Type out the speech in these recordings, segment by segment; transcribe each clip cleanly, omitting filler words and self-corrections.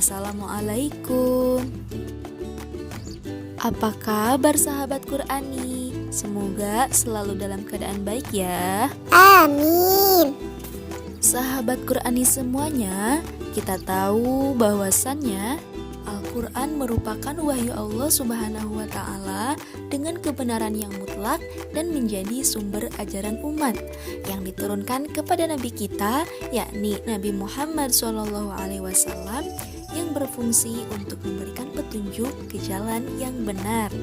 Assalamualaikum. Apa kabar sahabat Qur'ani? Semoga selalu dalam keadaan baik ya. Amin. Sahabat Qur'ani semuanya, kita tahu bahwasannya Al-Quran merupakan wahyu Allah Subhanahu wa Ta'ala dengan kebenaran yang mutlak dan menjadi sumber ajaran umat yang diturunkan kepada Nabi kita, yakni Nabi Muhammad SAW, yang berfungsi untuk memberikan petunjuk ke jalan yang benar.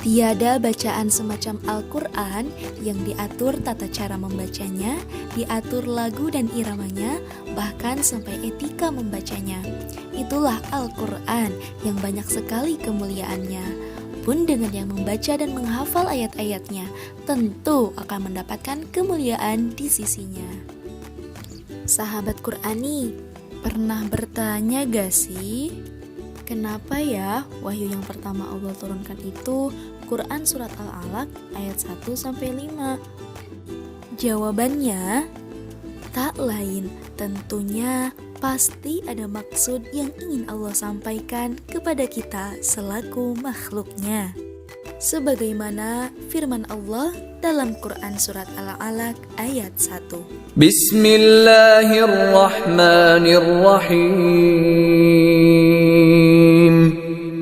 Tiada bacaan semacam Al-Quran yang diatur tata cara membacanya, diatur lagu dan iramanya, bahkan sampai etika membacanya. Itulah Al-Quran yang banyak sekali kemuliaannya. Pun dengan yang membaca dan menghafal ayat-ayatnya, tentu akan mendapatkan kemuliaan di sisinya. Sahabat Qur'ani, pernah bertanya gak sih? Kenapa ya wahyu yang pertama Allah turunkan itu Quran Surat Al-Alaq ayat 1-5? Jawabannya tak lain tentunya pasti ada maksud yang ingin Allah sampaikan kepada kita selaku makhluknya. Sebagaimana firman Allah dalam Quran Surat Al-Alaq ayat 1. Bismillahirrahmanirrahim.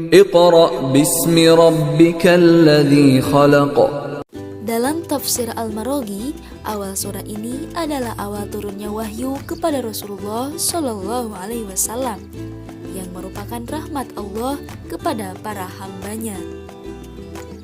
Iqra' bismi rabbikal ladzi khalaq. Dalam tafsir Al-Maraghi, awal surah ini adalah awal turunnya wahyu kepada Rasulullah Shallallahu Alaihi Wasallam yang merupakan rahmat Allah kepada para hambanya.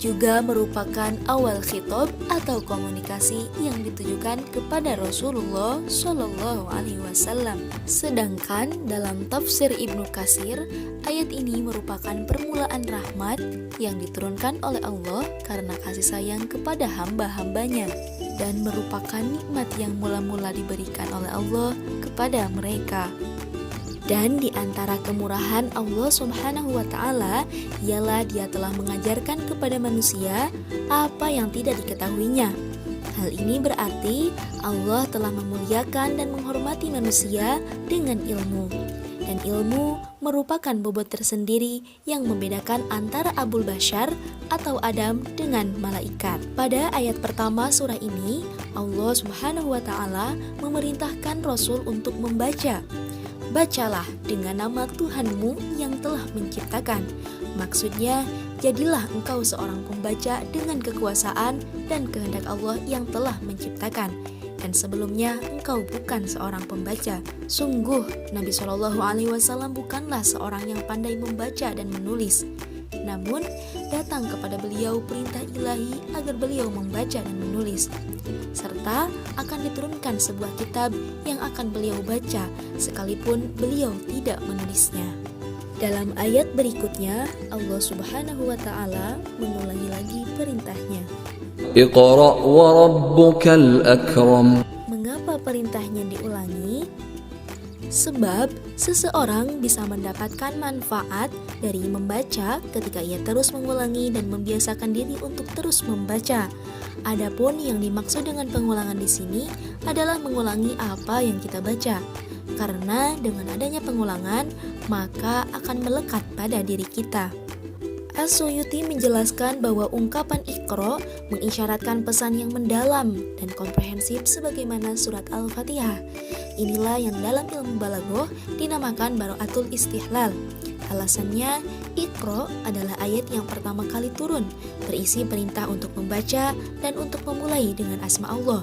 Juga merupakan awal khitab atau komunikasi yang ditujukan kepada Rasulullah Shallallahu Alaihi Wasallam. Sedangkan dalam tafsir Ibnu Katsir, ayat ini merupakan permulaan rahmat yang diturunkan oleh Allah karena kasih sayang kepada hamba-hambanya dan merupakan nikmat yang mula-mula diberikan oleh Allah kepada mereka. Dan di antara kemurahan Allah Subhanahu wa Ta'ala ialah Dia telah mengajarkan kepada manusia apa yang tidak diketahuinya. Hal ini berarti Allah telah memuliakan dan menghormati manusia dengan ilmu. Dan ilmu merupakan bobot tersendiri yang membedakan antara Abul Bashar atau Adam dengan malaikat. Pada ayat pertama surah ini, Allah Subhanahu wa Ta'ala memerintahkan Rasul untuk membaca. Bacalah dengan nama Tuhanmu yang telah menciptakan. Maksudnya, jadilah engkau seorang pembaca dengan kekuasaan dan kehendak Allah yang telah menciptakan. Dan sebelumnya engkau bukan seorang pembaca. Sungguh Nabi SAW bukanlah seorang yang pandai membaca dan menulis. Namun datang kepada beliau perintah ilahi agar beliau membaca dan menulis, serta akan diturunkan sebuah kitab yang akan beliau baca sekalipun beliau tidak menulisnya. Dalam ayat berikutnya, Allah Subhanahu wa Ta'ala mengulangi lagi perintahnya. Iqra' wa rabbukal akram. Mengapa perintahnya diulangi? Sebab seseorang bisa mendapatkan manfaat dari membaca ketika ia terus mengulangi dan membiasakan diri untuk terus membaca. Adapun yang dimaksud dengan pengulangan di sini adalah mengulangi apa yang kita baca. Karena dengan adanya pengulangan, maka akan melekat pada diri kita. As-Suyuti menjelaskan bahwa ungkapan Iqra mengisyaratkan pesan yang mendalam dan komprehensif sebagaimana surat Al-Fatihah. Inilah yang dalam ilmu balaghah dinamakan bara'atul istihlal. Alasannya, Iqra adalah ayat yang pertama kali turun, berisi perintah untuk membaca dan untuk memulai dengan asma Allah,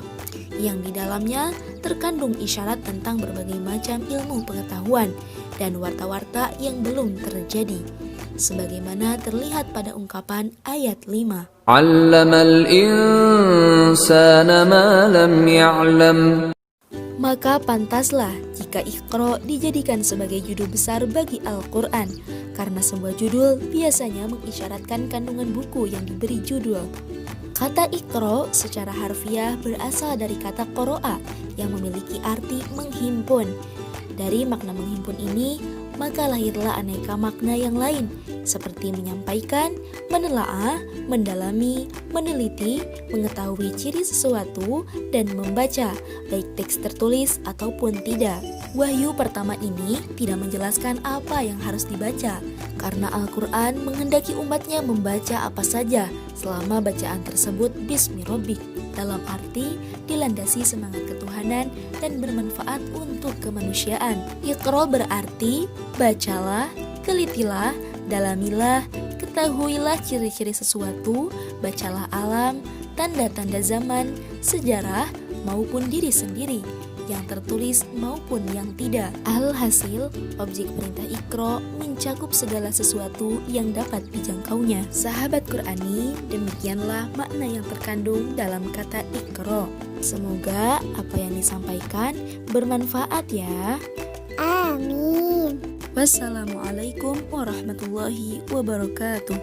yang di dalamnya terkandung isyarat tentang berbagai macam ilmu pengetahuan dan warta-warta yang belum terjadi, sebagaimana terlihat pada ungkapan ayat 5. 'Allamal insana ma lam ya'lam. Maka pantaslah jika Iqra dijadikan sebagai judul besar bagi Al-Quran, karena sebuah judul biasanya mengisyaratkan kandungan buku yang diberi judul. Kata Iqra secara harfiah berasal dari kata qara'a yang memiliki arti menghimpun. Dari makna menghimpun ini, maka lahirlah aneka makna yang lain seperti menyampaikan, menelaah, mendalami, meneliti, mengetahui ciri sesuatu, dan membaca, baik teks tertulis ataupun tidak. Wahyu pertama ini tidak menjelaskan apa yang harus dibaca, karena Al-Quran menghendaki umatnya membaca apa saja selama bacaan tersebut Bismi Rabbik, dalam arti dilandasi semangat ketuhanan dan bermanfaat untuk kemanusiaan. Iqra berarti bacalah, telitilah, dalamilah, ketahuilah ciri-ciri sesuatu, bacalah alam, tanda-tanda zaman, sejarah, maupun diri sendiri, yang tertulis maupun yang tidak. Alhasil, objek perintah Iqra mencakup segala sesuatu yang dapat dijangkaunya. Sahabat Qur'ani, demikianlah makna yang terkandung dalam kata Iqra. Semoga apa yang disampaikan bermanfaat ya. Amin. Wassalamualaikum warahmatullahi wabarakatuh.